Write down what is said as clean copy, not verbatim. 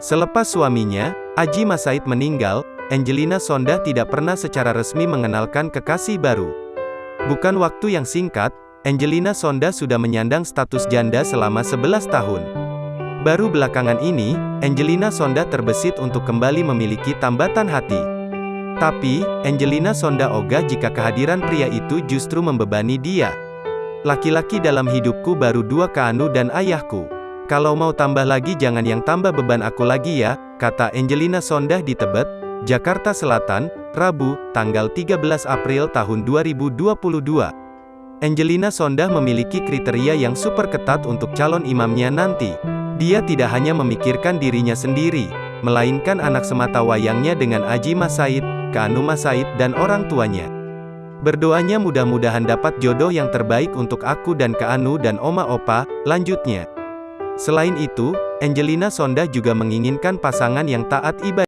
Selepas suaminya, Adjie Massaid meninggal, Angelina Sondah tidak pernah secara resmi mengenalkan kekasih baru. Bukan waktu yang singkat, Angelina Sondah sudah menyandang status janda selama 11 tahun. Baru belakangan ini, Angelina Sondah terbesit untuk kembali memiliki tambatan hati. Tapi, Angelina Sondah ogah jika kehadiran pria itu justru membebani dia. Laki-laki dalam hidupku baru 2 Kaanu dan ayahku. Kalau mau tambah lagi jangan yang tambah beban aku lagi ya, kata Angelina Sondah di Tebet, Jakarta Selatan, Rabu, tanggal 13 April tahun 2022. Angelina Sondah memiliki kriteria yang super ketat untuk calon imamnya nanti. Dia tidak hanya memikirkan dirinya sendiri, melainkan anak semata wayangnya dengan Adjie Massaid, Kaanu Massaid dan orang tuanya. Berdoanya mudah-mudahan dapat jodoh yang terbaik untuk aku dan Kaanu dan Oma Opa, lanjutnya. Selain itu, Angelina Sondah juga menginginkan pasangan yang taat ibadah.